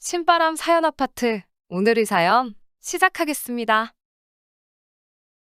신바람 사연 아파트. 오늘의 사연 시작하겠습니다.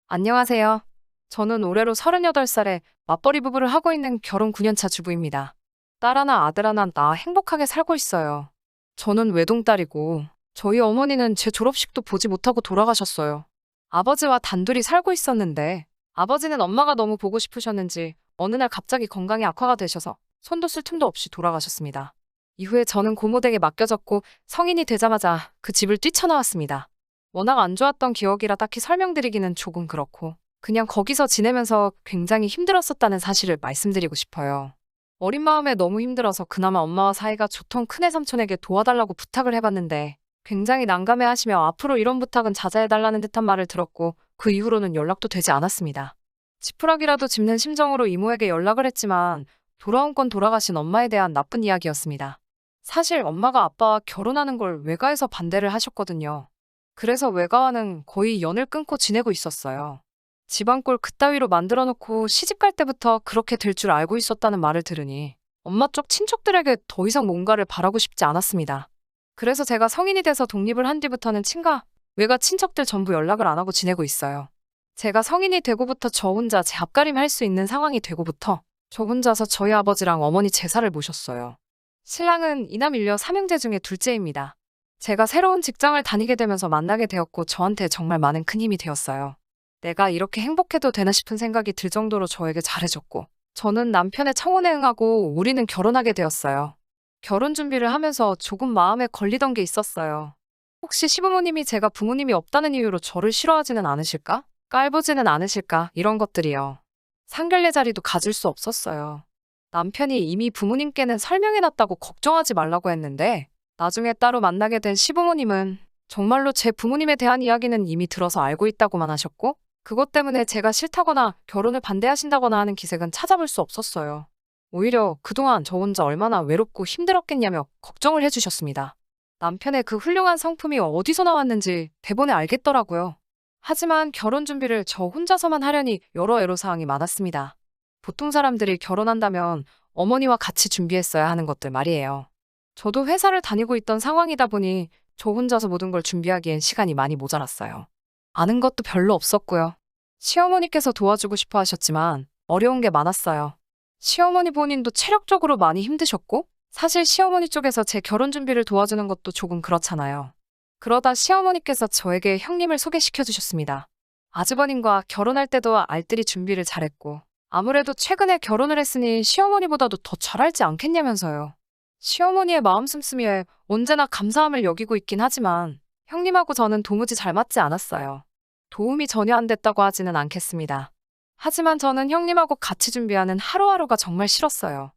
안녕하세요. 저는 올해로 38살에 맞벌이 부부를 하고 있는 결혼 9년차 주부입니다. 딸 하나, 아들 하나 낳아 행복하게 살고 있어요. 저는 외동딸이고 저희 어머니는 제 졸업식도 보지 못하고 돌아가셨어요. 아버지와 단둘이 살고 있었는데 아버지는 엄마가 너무 보고 싶으셨는지 어느 날 갑자기 건강이 악화가 되셔서 손도 쓸 틈도 없이 돌아가셨습니다. 이후에 저는 고모댁에 맡겨졌고 성인이 되자마자 그 집을 뛰쳐나왔습니다. 워낙 안 좋았던 기억이라 딱히 설명드리기는 조금 그렇고 그냥 거기서 지내면서 굉장히 힘들었었다는 사실을 말씀드리고 싶어요. 어린 마음에 너무 힘들어서 그나마 엄마와 사이가 좋던 큰애 삼촌에게 도와달라고 부탁을 해봤는데 굉장히 난감해하시며 앞으로 이런 부탁은 자제해달라는 듯한 말을 들었고 그 이후로는 연락도 되지 않았습니다. 지푸라기라도 짚는 심정으로 이모에게 연락을 했지만 돌아온 건 돌아가신 엄마에 대한 나쁜 이야기였습니다. 사실 엄마가 아빠와 결혼하는 걸 외가에서 반대를 하셨거든요. 그래서 외가와는 거의 연을 끊고 지내고 있었어요. 집안꼴 그따위로 만들어 놓고 시집 갈 때부터 그렇게 될 줄 알고 있었다는 말을 들으니 엄마 쪽 친척들에게 더 이상 뭔가를 바라고 싶지 않았습니다. 그래서 제가 성인이 돼서 독립을 한 뒤부터는 친가, 외가 친척들 전부 연락을 안 하고 지내고 있어요. 제가 성인이 되고부터 저 혼자 제 앞가림 할 수 있는 상황이 되고부터 저 혼자서 저희 아버지랑 어머니 제사를 모셨어요. 신랑은 이남 일녀 삼형제 중에 둘째입니다. 제가 새로운 직장을 다니게 되면서 만나게 되었고 저한테 정말 많은 큰 힘이 되었어요. 내가 이렇게 행복해도 되나 싶은 생각이 들 정도로 저에게 잘해줬고 저는 남편의 청혼에 응하고 우리는 결혼하게 되었어요. 결혼 준비를 하면서 조금 마음에 걸리던 게 있었어요. 혹시 시부모님이 제가 부모님이 없다는 이유로 저를 싫어하지는 않으실까? 깔보지는 않으실까? 이런 것들이요. 상견례 자리도 가질 수 없었어요. 남편이 이미 부모님께는 설명해놨다고 걱정하지 말라고 했는데 나중에 따로 만나게 된 시부모님은 정말로 제 부모님에 대한 이야기는 이미 들어서 알고 있다고만 하셨고 그것 때문에 제가 싫다거나 결혼을 반대하신다거나 하는 기색은 찾아볼 수 없었어요. 오히려 그동안 저 혼자 얼마나 외롭고 힘들었겠냐며 걱정을 해주셨습니다. 남편의 그 훌륭한 성품이 어디서 나왔는지 대본에 알겠더라고요. 하지만 결혼 준비를 저 혼자서만 하려니 여러 애로사항이 많았습니다. 보통 사람들이 결혼한다면 어머니와 같이 준비했어야 하는 것들 말이에요. 저도 회사를 다니고 있던 상황이다 보니 저 혼자서 모든 걸 준비하기엔 시간이 많이 모자랐어요. 아는 것도 별로 없었고요. 시어머니께서 도와주고 싶어 하셨지만 어려운 게 많았어요. 시어머니 본인도 체력적으로 많이 힘드셨고 사실 시어머니 쪽에서 제 결혼 준비를 도와주는 것도 조금 그렇잖아요. 그러다 시어머니께서 저에게 형님을 소개시켜 주셨습니다. 아주버님과 결혼할 때도 알뜰히 준비를 잘했고 아무래도 최근에 결혼을 했으니 시어머니보다도 더 잘알지 않겠냐면서요. 시어머니의 마음 씀씀이에 언제나 감사함을 여기고 있긴 하지만 형님하고 저는 도무지 잘 맞지 않았어요. 도움이 전혀 안 됐다고 하지는 않겠습니다. 하지만 저는 형님하고 같이 준비하는 하루하루가 정말 싫었어요.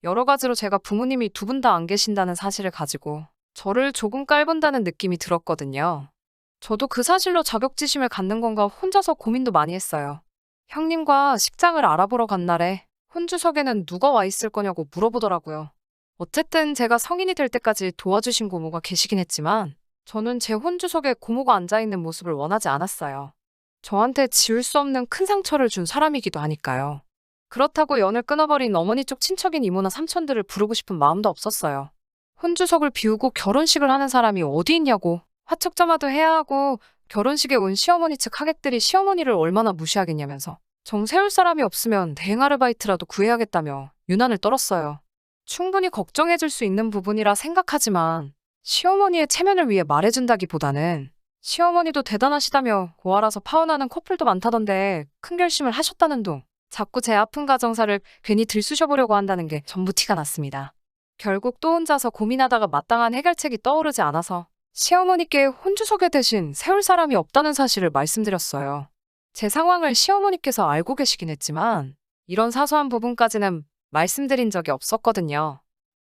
여러 가지로 제가 부모님이 두 분 다 안 계신다는 사실을 가지고 저를 조금 깔본다는 느낌이 들었거든요. 저도 그 사실로 자격지심을 갖는 건가 혼자서 고민도 많이 했어요. 형님과 식장을 알아보러 간 날에 혼주석에는 누가 와 있을 거냐고 물어보더라고요. 어쨌든 제가 성인이 될 때까지 도와주신 고모가 계시긴 했지만 저는 제 혼주석에 고모가 앉아있는 모습을 원하지 않았어요. 저한테 지울 수 없는 큰 상처를 준 사람이기도 하니까요. 그렇다고 연을 끊어버린 어머니 쪽 친척인 이모나 삼촌들을 부르고 싶은 마음도 없었어요. 혼주석을 비우고 결혼식을 하는 사람이 어디 있냐고 화촉점화도 해야 하고 결혼식에 온 시어머니 측 하객들이 시어머니를 얼마나 무시하겠냐면서 정 세울 사람이 없으면 대행 아르바이트라도 구해야겠다며 유난을 떨었어요. 충분히 걱정해줄 수 있는 부분이라 생각하지만 시어머니의 체면을 위해 말해준다기보다는 시어머니도 대단하시다며 고아라서 파혼하는 커플도 많다던데 큰 결심을 하셨다는 둥 자꾸 제 아픈 가정사를 괜히 들쑤셔보려고 한다는 게 전부 티가 났습니다. 결국 또 혼자서 고민하다가 마땅한 해결책이 떠오르지 않아서 시어머니께 혼주석에 대신 세울 사람이 없다는 사실을 말씀드렸어요. 제 상황을 시어머니께서 알고 계시긴 했지만 이런 사소한 부분까지는 말씀드린 적이 없었거든요.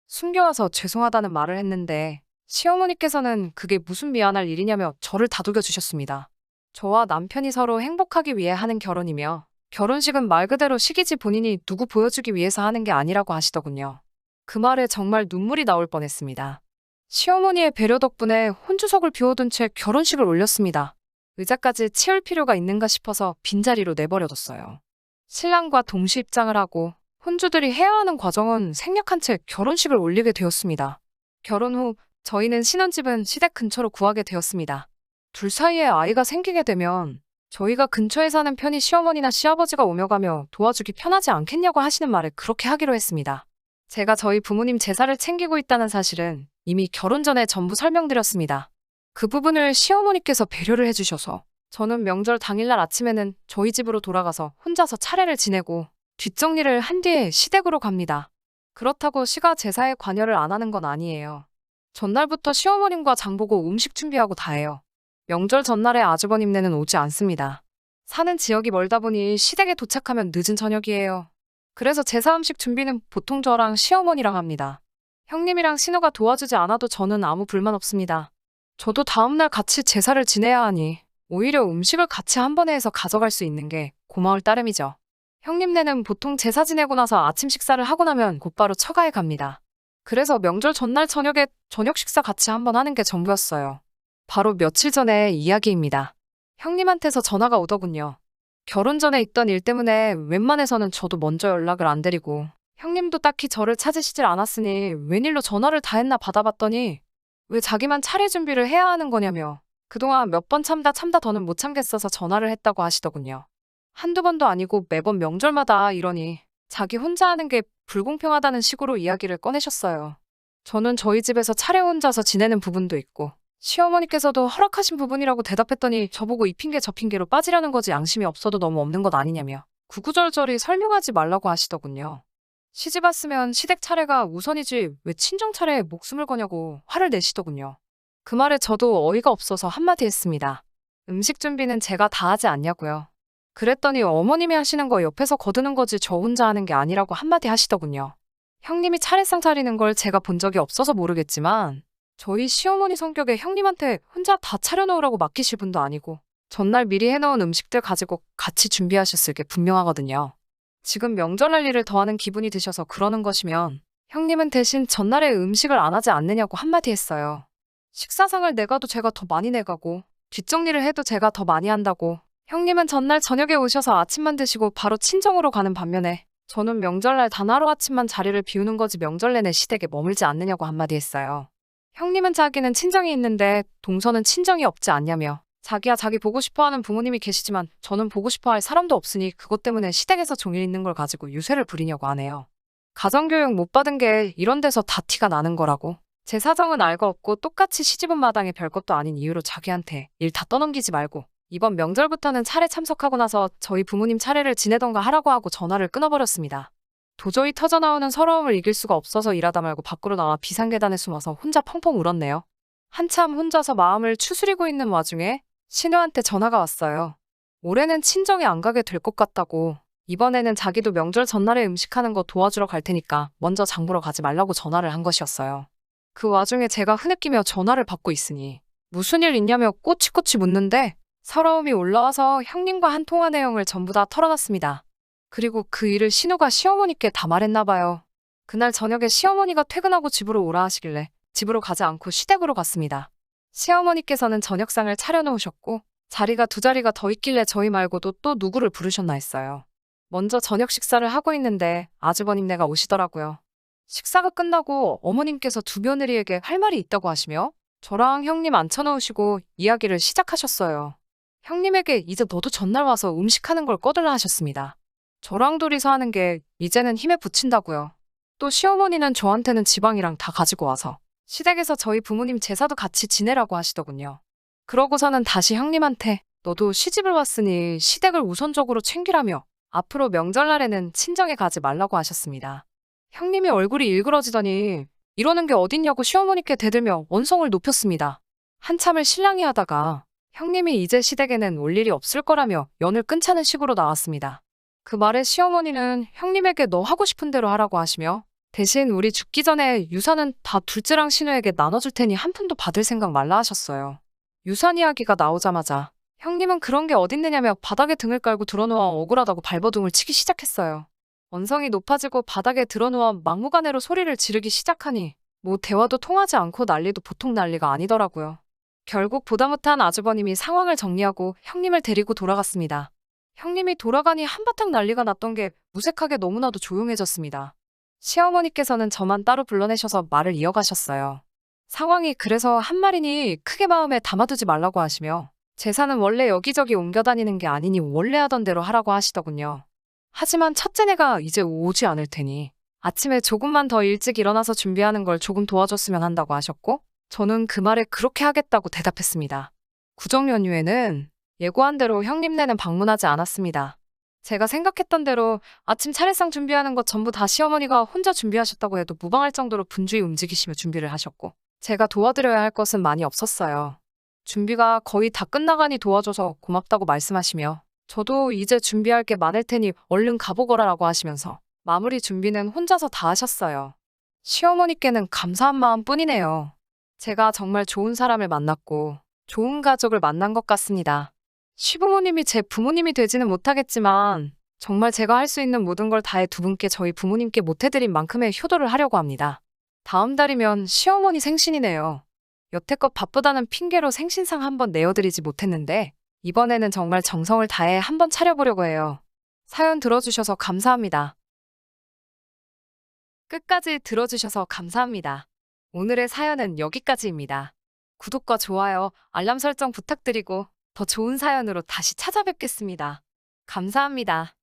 숨겨와서 죄송하다는 말을 했는데 시어머니께서는 그게 무슨 미안할 일이냐며 저를 다독여 주셨습니다. 저와 남편이 서로 행복하기 위해 하는 결혼이며 결혼식은 말 그대로 식이지 본인이 누구 보여주기 위해서 하는 게 아니라고 하시더군요. 그 말에 정말 눈물이 나올 뻔했습니다. 시어머니의 배려 덕분에 혼주석을 비워둔 채 결혼식을 올렸습니다. 의자까지 치울 필요가 있는가 싶어서 빈자리로 내버려뒀어요. 신랑과 동시 입장을 하고 혼주들이 해야 하는 과정은 생략한 채 결혼식을 올리게 되었습니다. 결혼 후 저희는 신혼집은 시댁 근처로 구하게 되었습니다. 둘 사이에 아이가 생기게 되면 저희가 근처에 사는 편이 시어머니나 시아버지가 오며 가며 도와주기 편하지 않겠냐고 하시는 말에 그렇게 하기로 했습니다. 제가 저희 부모님 제사를 챙기고 있다는 사실은 이미 결혼 전에 전부 설명드렸습니다. 그 부분을 시어머니께서 배려를 해주셔서 저는 명절 당일날 아침에는 저희 집으로 돌아가서 혼자서 차례를 지내고 뒷정리를 한 뒤에 시댁으로 갑니다. 그렇다고 시가 제사에 관여를 안 하는 건 아니에요. 전날부터 시어머님과 장보고 음식 준비하고 다 해요. 명절 전날에 아주버님네는 오지 않습니다. 사는 지역이 멀다 보니 시댁에 도착하면 늦은 저녁이에요. 그래서 제사 음식 준비는 보통 저랑 시어머니랑 합니다. 형님이랑 신우가 도와주지 않아도 저는 아무 불만 없습니다. 저도 다음날 같이 제사를 지내야 하니 오히려 음식을 같이 한 번에 해서 가져갈 수 있는 게 고마울 따름이죠. 형님네는 보통 제사 지내고 나서 아침 식사를 하고 나면 곧바로 처가에 갑니다. 그래서 명절 전날 저녁에 저녁 식사 같이 한번 하는 게 전부였어요. 바로 며칠 전의 이야기입니다. 형님한테서 전화가 오더군요. 결혼 전에 있던 일 때문에 웬만해서는 저도 먼저 연락을 안 드리고 형님도 딱히 저를 찾으시질 않았으니 웬일로 전화를 다 했나 받아봤더니 왜 자기만 차례 준비를 해야 하는 거냐며 그동안 몇 번 참다 더는 못 참겠어서 전화를 했다고 하시더군요. 한두 번도 아니고 매번 명절마다 이러니 자기 혼자 하는 게 불공평하다는 식으로 이야기를 꺼내셨어요. 저는 저희 집에서 차례 혼자서 지내는 부분도 있고 시어머니께서도 허락하신 부분이라고 대답했더니 저보고 이 핑계 저 핑계로 빠지려는 거지 양심이 없어도 너무 없는 것 아니냐며 구구절절히 설명하지 말라고 하시더군요. 시집 왔으면 시댁 차례가 우선이지 왜 친정 차례에 목숨을 거냐고 화를 내시더군요. 그 말에 저도 어이가 없어서 한마디 했습니다. 음식 준비는 제가 다 하지 않냐고요. 그랬더니 어머님이 하시는 거 옆에서 거드는 거지 저 혼자 하는 게 아니라고 한마디 하시더군요. 형님이 차례상 차리는 걸 제가 본 적이 없어서 모르겠지만 저희 시어머니 성격에 형님한테 혼자 다 차려놓으라고 맡기실 분도 아니고 전날 미리 해놓은 음식들 가지고 같이 준비하셨을 게 분명하거든요. 지금 명절날 일을 더하는 기분이 드셔서 그러는 것이면 형님은 대신 전날에 음식을 안 하지 않느냐고 한마디 했어요. 식사상을 내가도 제가 더 많이 내가고 뒷정리를 해도 제가 더 많이 한다고 형님은 전날 저녁에 오셔서 아침만 드시고 바로 친정으로 가는 반면에 저는 명절날 단 하루아침만 자리를 비우는 거지 명절 내내 시댁에 머물지 않느냐고 한마디 했어요. 형님은 자기는 친정이 있는데 동서는 친정이 없지 않냐며 자기야 자기 보고 싶어하는 부모님이 계시지만 저는 보고 싶어할 사람도 없으니 그것 때문에 시댁에서 종일 있는 걸 가지고 유세를 부리냐고 하네요. 가정교육 못 받은 게 이런 데서 다 티가 나는 거라고. 제 사정은 알고 없고 똑같이 시집온 마당에 별것도 아닌 이유로 자기한테 일 다 떠넘기지 말고 이번 명절부터는 차례 참석하고 나서 저희 부모님 차례를 지내던가 하라고 하고 전화를 끊어버렸습니다. 도저히 터져나오는 서러움을 이길 수가 없어서 일하다 말고 밖으로 나와 비상계단에 숨어서 혼자 펑펑 울었네요. 한참 혼자서 마음을 추스리고 있는 와중에 신우한테 전화가 왔어요. 올해는 친정에 안 가게 될 것 같다고. 이번에는 자기도 명절 전날에 음식하는 거 도와주러 갈 테니까 먼저 장 보러 가지 말라고 전화를 한 것이었어요. 그 와중에 제가 흐느끼며 전화를 받고 있으니 무슨 일 있냐며 꼬치꼬치 묻는데 서러움이 올라와서 형님과 한 통화 내용을 전부 다 털어놨습니다. 그리고 그 일을 신우가 시어머니께 다 말했나 봐요. 그날 저녁에 시어머니가 퇴근하고 집으로 오라 하시길래 집으로 가지 않고 시댁으로 갔습니다. 시어머니께서는 저녁상을 차려놓으셨고 자리가 두 자리가 더 있길래 저희 말고도 또 누구를 부르셨나 했어요. 먼저 저녁 식사를 하고 있는데 아주버님네가 오시더라고요. 식사가 끝나고 어머님께서 두 며느리에게 할 말이 있다고 하시며 저랑 형님 앉혀놓으시고 이야기를 시작하셨어요. 형님에게 이제 너도 전날 와서 음식하는 걸 꺼들라 하셨습니다. 저랑 둘이서 하는 게 이제는 힘에 부친다고요. 또 시어머니는 저한테는 지방이랑 다 가지고 와서 시댁에서 저희 부모님 제사도 같이 지내라고 하시더군요. 그러고서는 다시 형님한테 너도 시집을 왔으니 시댁을 우선적으로 챙기라며 앞으로 명절날에는 친정에 가지 말라고 하셨습니다. 형님이 얼굴이 일그러지더니 이러는 게 어딨냐고 시어머니께 대들며 원성을 높였습니다. 한참을 실랑이 하다가 형님이 이제 시댁에는 올 일이 없을 거라며 연을 끊자는 식으로 나왔습니다. 그 말에 시어머니는 형님에게 너 하고 싶은 대로 하라고 하시며 대신 우리 죽기 전에 유산은 다 둘째랑 신우에게 나눠줄 테니 한 푼도 받을 생각 말라 하셨어요. 유산 이야기가 나오자마자 형님은 그런 게 어딨느냐며 바닥에 등을 깔고 드러누워 억울하다고 발버둥을 치기 시작했어요. 언성이 높아지고 바닥에 드러누워 막무가내로 소리를 지르기 시작하니 뭐 대화도 통하지 않고 난리도 보통 난리가 아니더라고요. 결국 보다 못한 아주버님이 상황을 정리하고 형님을 데리고 돌아갔습니다. 형님이 돌아가니 한바탕 난리가 났던 게 무색하게 너무나도 조용해졌습니다. 시어머니께서는 저만 따로 불러내셔서 말을 이어가셨어요. 상황이 그래서 한 말이니 크게 마음에 담아두지 말라고 하시며 재산은 원래 여기저기 옮겨 다니는 게 아니니 원래 하던 대로 하라고 하시더군요. 하지만 첫째네가 이제 오지 않을 테니 아침에 조금만 더 일찍 일어나서 준비하는 걸 조금 도와줬으면 한다고 하셨고 저는 그 말에 그렇게 하겠다고 대답했습니다. 구정 연휴에는 예고한 대로 형님네는 방문하지 않았습니다. 제가 생각했던 대로 아침 차례상 준비하는 것 전부 다 시어머니가 혼자 준비하셨다고 해도 무방할 정도로 분주히 움직이시며 준비를 하셨고 제가 도와드려야 할 것은 많이 없었어요. 준비가 거의 다 끝나가니 도와줘서 고맙다고 말씀하시며 저도 이제 준비할 게 많을 테니 얼른 가보거라라고 하시면서 마무리 준비는 혼자서 다 하셨어요. 시어머니께는 감사한 마음뿐이네요. 제가 정말 좋은 사람을 만났고 좋은 가족을 만난 것 같습니다. 시부모님이 제 부모님이 되지는 못하겠지만 정말 제가 할 수 있는 모든 걸 다해 두 분께 저희 부모님께 못해드린 만큼의 효도를 하려고 합니다. 다음 달이면 시어머니 생신이네요. 여태껏 바쁘다는 핑계로 생신상 한번 내어드리지 못했는데 이번에는 정말 정성을 다해 한번 차려보려고 해요. 사연 들어주셔서 감사합니다. 끝까지 들어주셔서 감사합니다. 오늘의 사연은 여기까지입니다. 구독과 좋아요, 알람 설정 부탁드리고 더 좋은 사연으로 다시 찾아뵙겠습니다. 감사합니다.